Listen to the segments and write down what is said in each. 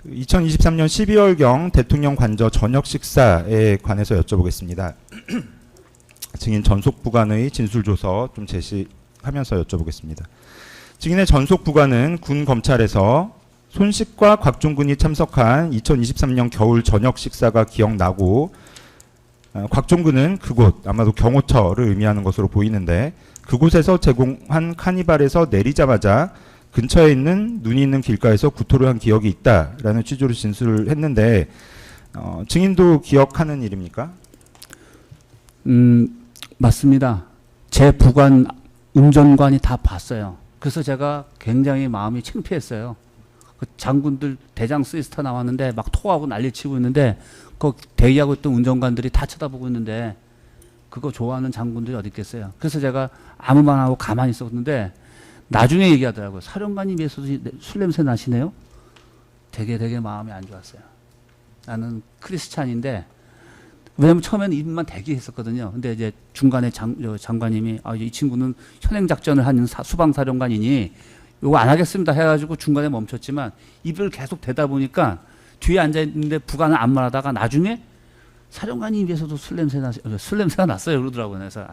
2023년 12월경 대통령 관저 저녁 식사에 관해서 여쭤보겠습니다. 증인 전속 부관의 진술조서 좀 제시하면서 여쭤보겠습니다. 증인의 전속 부관은 군 검찰에서 손식과 곽종근이 참석한 2023년 겨울 저녁 식사가 기억나고 곽종근은 그곳 아마도 경호처를 의미하는 것으로 보이는데 그곳에서 제공한 카니발에서 내리자마자 근처에 있는 눈이 있는 길가에서 구토를 한 기억이 있다라는 취지로 진술을 했는데 증인도 기억하는 일입니까? 맞습니다. 제 부관 운전관이 다 봤어요. 그래서 제가 굉장히 마음이 창피했어요. 그 장군들 대장 시스터 나왔는데 막 토하고 난리치고 있는데 그 대기하고 있던 운전관들이 다 쳐다보고 있는데 그거 좋아하는 장군들이 어디 있겠어요. 그래서 제가 아무 말 안 하고 가만히 있었는데 나중에 얘기하더라고요. 사령관님에서도 술 냄새 나시네요. 되게 마음이 안 좋았어요. 나는 크리스찬인데 왜냐면 처음에는 입만 대기했었거든요. 근데 이제 중간에 장관님이 이 친구는 현행작전을 하는 수방사령관이니 요거 안 하겠습니다 해가지고 중간에 멈췄지만 입을 계속 대다 보니까 뒤에 앉아있는데 부관을 안 말하다가 나중에 사령관님 입에서도 술 냄새가 났어요 그러더라고요. 그래서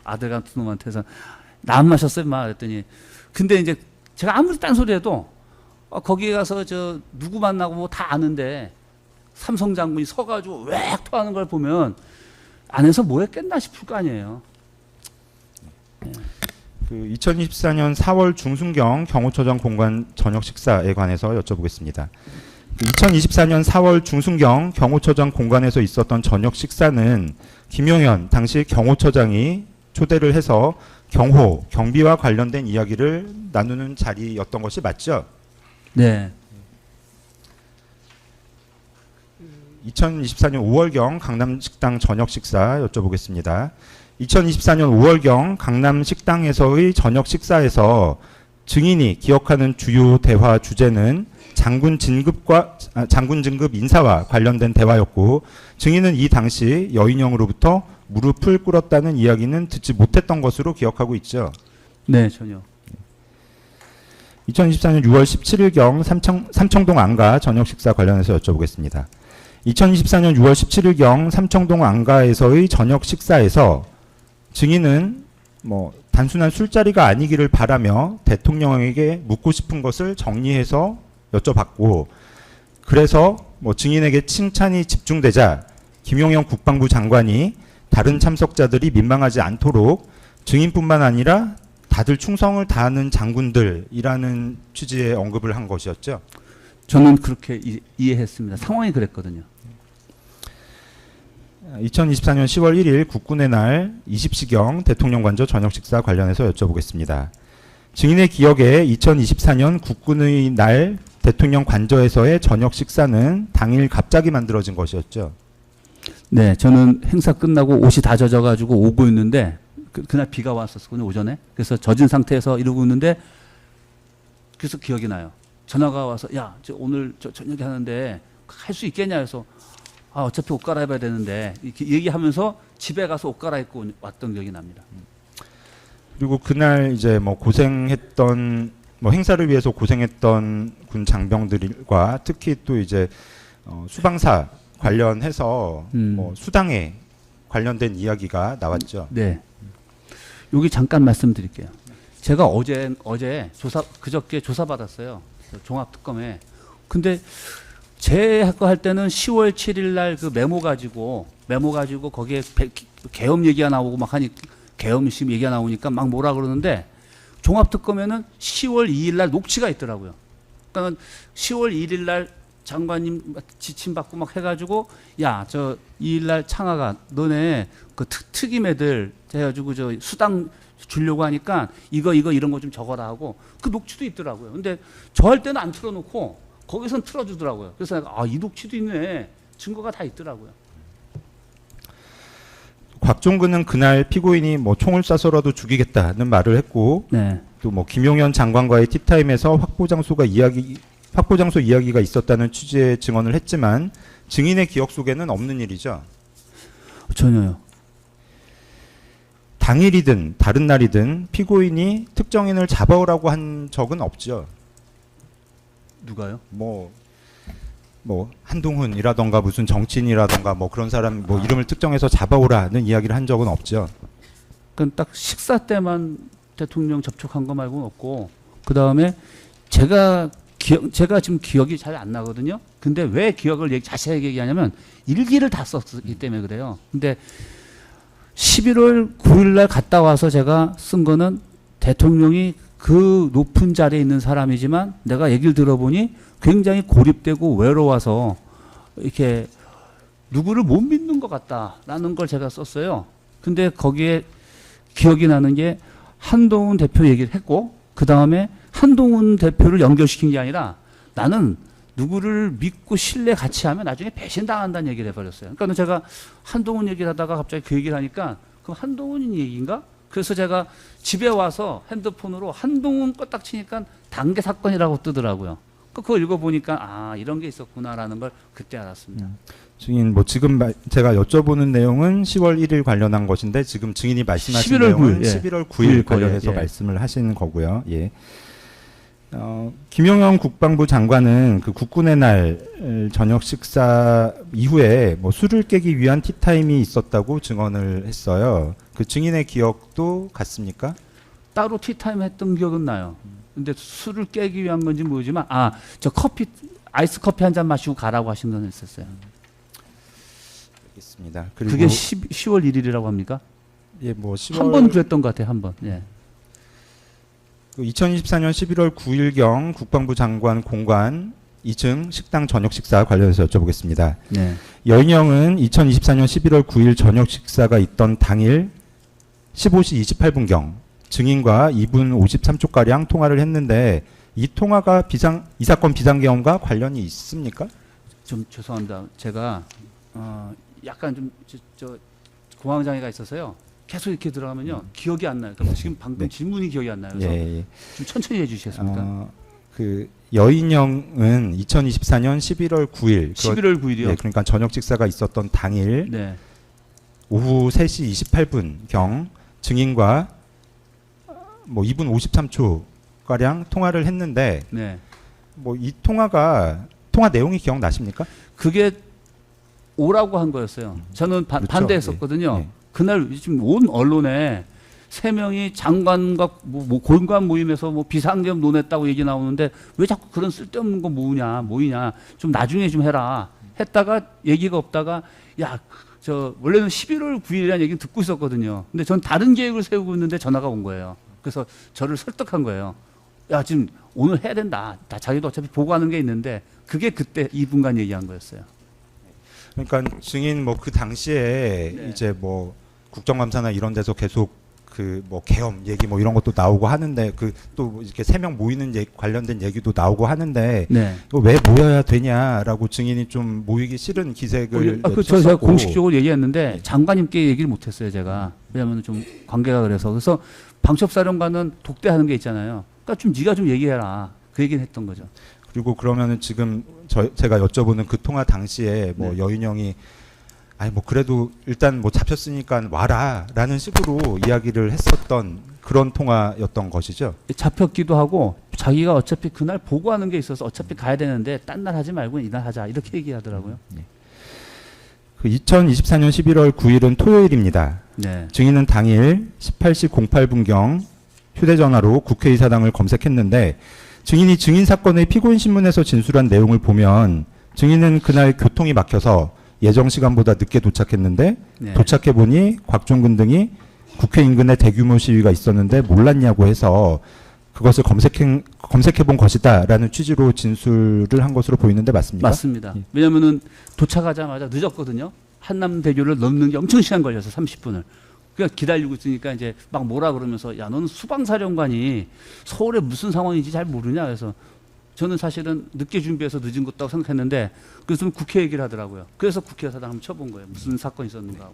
아들 같은 놈한테서 나 안 마셨어요 막 그랬더니 근데 이제 제가 아무리 딴소리해도 거기에 가서 저 누구 만나고 뭐 다 아는데 삼성 장군이 서가지고 웩 토하는 걸 보면 안에서 뭐 했겠나 싶을 거 아니에요. 그 2024년 4월 중순경 경호처장 공관 저녁 식사에 관해서 여쭤보겠습니다. 2024년 4월 중순경 경호처장 공관에서 있었던 저녁 식사는 김용현 당시 경호처장이 초대를 해서 경비와 관련된 이야기를 나누는 자리였던 것이 맞죠? 네. 2024년 5월경 강남식당 저녁 식사 여쭤보겠습니다. 2024년 5월경 강남식당에서의 저녁 식사에서 증인이 기억하는 주요 대화 주제는 장군 진급 인사와 관련된 대화였고 증인은 이 당시 여인형으로부터 무릎을 꿇었다는 이야기는 듣지 못했던 것으로 기억하고 있죠. 네, 전혀. 2024년 6월 17일경 삼청동 안가 저녁 식사 관련해서 여쭤보겠습니다. 2024년 6월 17일경 삼청동 안가에서의 저녁 식사에서 증인은 단순한 술자리가 아니기를 바라며 대통령에게 묻고 싶은 것을 정리해서 여쭤봤고 그래서 증인에게 칭찬이 집중되자 김용현 국방부 장관이 다른 참석자들이 민망하지 않도록 증인뿐만 아니라 다들 충성을 다하는 장군들이라는 취지의 언급을 한 것이었죠. 저는 그렇게 이해했습니다. 상황이 그랬거든요. 2024년 10월 1일 국군의 날 20시경 대통령 관저 저녁 식사 관련해서 여쭤보겠습니다. 증인의 기억에 2024년 국군의 날 대통령 관저에서의 저녁 식사는 당일 갑자기 만들어진 것이었죠. 네, 저는 행사 끝나고 옷이 다 젖어가지고 오고 있는데 그날 비가 왔었거든요 오전에. 그래서 젖은 상태에서 이러고 있는데 그래서 기억이 나요. 전화가 와서 야, 오늘 저녁에 하는데 할 수 있겠냐 해서 어차피 옷 갈아입어야 되는데 이렇게 얘기하면서 집에 가서 옷 갈아입고 왔던 기억이 납니다. 그리고 그날 이제 고생했던 행사를 위해서 고생했던 군 장병들과 특히 또 이제 수방사 관련해서 수당에 관련된 이야기가 나왔죠. 네. 여기 잠깐 말씀드릴게요. 제가 어제 그저께 조사받았어요. 종합특검에. 근데 제 거 할 때는 10월 7일 날 그 메모 가지고 거기에 계엄 얘기가 나오고 막 하니 계엄심 얘기가 나오니까 막 뭐라 그러는데 종합특검에는 10월 2일 날 녹취가 있더라고요. 그러니까 10월 1일 날 장관님 지침 받고 막 해가지고 야, 2일 날 창하가 너네 그 특임 애들 해가지고 수당 주려고 하니까 이거 이런 거 좀 적어라 하고 그 녹취도 있더라고요. 근데 저 할 때는 안 틀어놓고 거기선 틀어주더라고요. 그래서 내가 이 녹취도 있네. 증거가 다 있더라고요. 곽종근은 그날 피고인이 총을 쏴서라도 죽이겠다는 말을 했고 네. 또 김용현 장관과의 티타임에서 확보장소 이야기가 있었다는 취지의 증언을 했지만 증인의 기억 속에는 없는 일이죠. 전혀요. 당일이든 다른 날이든 피고인이 특정인을 잡아오라고 한 적은 없죠. 누가요? 뭐 한동훈이라던가 무슨 정치인이라던가 뭐 그런 사람 뭐 이름을 특정해서 잡아오라는 이야기를 한 적은 없죠. 그건 딱 식사 때만 대통령 접촉한 거 말고는 없고, 그 다음에 제가 지금 기억이 잘 안 나거든요. 근데 왜 기억을 자세하게 얘기하냐면 일기를 다 썼기 때문에 그래요. 근데 11월 9일 날 갔다 와서 제가 쓴 거는 대통령이 그 높은 자리에 있는 사람이지만 내가 얘기를 들어보니 굉장히 고립되고 외로워서 이렇게 누구를 못 믿는 것 같다라는 걸 제가 썼어요. 근데 거기에 기억이 나는 게 한동훈 대표 얘기를 했고, 그 다음에 한동훈 대표를 연결시킨 게 아니라 나는 누구를 믿고 신뢰 같이 하면 나중에 배신당한다는 얘기를 해버렸어요. 그러니까 제가 한동훈 얘기를 하다가 갑자기 그 얘기를 하니까 그럼 한동훈인 얘기인가? 그래서 제가 집에 와서 핸드폰으로 한동훈 껐딱 치니까 단계 사건이라고 뜨더라고요. 그거 읽어보니까 아 이런 게 있었구나라는 걸 그때 알았습니다. 증인 뭐 지금 제가 여쭤보는 내용은 10월 1일 관련한 것인데 지금 증인이 말씀하신 11월 내용은 9일, 예. 11월 9일 관련해서 예. 말씀을 하시는 거고요. 예. 김용현 국방부 장관은 그 국군의 날 저녁 식사 이후에 뭐 술을 깨기 위한 티타임이 있었다고 증언을 했어요. 그 증인의 기억도 같습니까? 따로 티타임 했던 기억은 나요. 근데 술을 깨기 위한 건지 모르지만 저 커피 아이스 커피 한 잔 마시고 가라고 하신 건 있었어요. 알겠습니다. 그리고 그게 10월 1일이라고 합니까? 예, 뭐 10월 한 번 그랬던 것 같아요. 한 번. 예. 2024년 11월 9일경 국방부 장관 공관 2층 식당 저녁 식사 관련해서 여쭤보겠습니다. 네. 여인영은 2024년 11월 9일 저녁 식사가 있던 당일 15시 28분경 증인과 2분 53초가량 통화를 했는데 이 통화가 이 사건 비상계엄과 관련이 있습니까? 좀 죄송합니다. 제가 약간 좀 공황장애가 있어서요. 계속 이렇게 들어가면요 기억이 안 나요. 그럼 지금 방금 네. 질문이 기억이 안 나요. 그래서 예. 좀 천천히 해주시겠습니까? 그 여인영은 2024년 11월 9일 11월 9일이요. 예, 그러니까 저녁 식사가 있었던 당일 네. 오후 3시 28분경 증인과 뭐 2분 53초 가량 통화를 했는데 네. 뭐 이 통화 내용이 기억나십니까? 그게 오라고 한 거였어요. 저는 그렇죠. 반대했었거든요. 예. 그날 지금 온 언론에 3명이 장관과 고위관 모임에서 비상계엄 논했다고 얘기 나오는데 왜 자꾸 그런 쓸데없는 거 모이냐 좀 나중에 좀 해라 했다가 얘기가 없다가 원래는 11월 9일이라는 얘기는 듣고 있었거든요. 근데 전 다른 계획을 세우고 있는데 전화가 온 거예요. 그래서 저를 설득한 거예요. 지금 오늘 해야 된다. 자기도 어차피 보고하는 게 있는데 그게 그때 2분간 얘기한 거였어요. 그러니까 증인 뭐 그 당시에 네. 이제 뭐 국정감사나 이런 데서 계속 그 뭐 계엄 얘기 뭐 이런 것도 나오고 하는데 그 또 이렇게 3명 모이는 관련된 얘기도 나오고 하는데 네. 이거 왜 모여야 되냐라고 증인이 좀 모이기 싫은 기색을 제가 쳤었고. 공식적으로 얘기했는데 장관님께 얘기를 못했어요. 제가 왜냐하면 좀 관계가 그래서 방첩사령관은 독대하는 게 있잖아요. 그러니까 좀 네가 좀 얘기해라 그 얘기를 했던 거죠. 그리고 그러면은 지금 제가 여쭤보는 그 통화 당시에 뭐 네. 여인영이 아니 뭐 그래도 일단 뭐 잡혔으니까 와라라는 식으로 이야기를 했었던 그런 통화였던 것이죠. 잡혔기도 하고 자기가 어차피 그날 보고하는 게 있어서 어차피 가야 되는데 딴 날 하지 말고 이날 하자 이렇게 얘기하더라고요. 그 2024년 11월 9일은 토요일입니다. 네. 증인은 당일 18시 08분경 휴대전화로 국회의사당을 검색했는데 증인이 증인 사건의 피고인 신문에서 진술한 내용을 보면 증인은 그날 교통이 막혀서 예정 시간보다 늦게 도착했는데 네. 도착해 보니 곽종근 등이 국회 인근에 대규모 시위가 있었는데 몰랐냐고 해서 그것을 검색해 본 것이다라는 취지로 진술을 한 것으로 보이는데 맞습니까? 맞습니다. 예. 왜냐하면은 도착하자마자 늦었거든요. 한남대교를 넘는 게 엄청 시간 걸려서 30분을. 그러니까 기다리고 있으니까 이제 막 뭐라 그러면서 너는 수방사령관이 서울에 무슨 상황인지 잘 모르냐 그래서 저는 사실은 늦게 준비해서 늦은 것다고 생각했는데 그래서 국회 얘기를 하더라고요. 그래서 국회의사당 한번 쳐본 거예요. 무슨 사건이 있었는가 하고.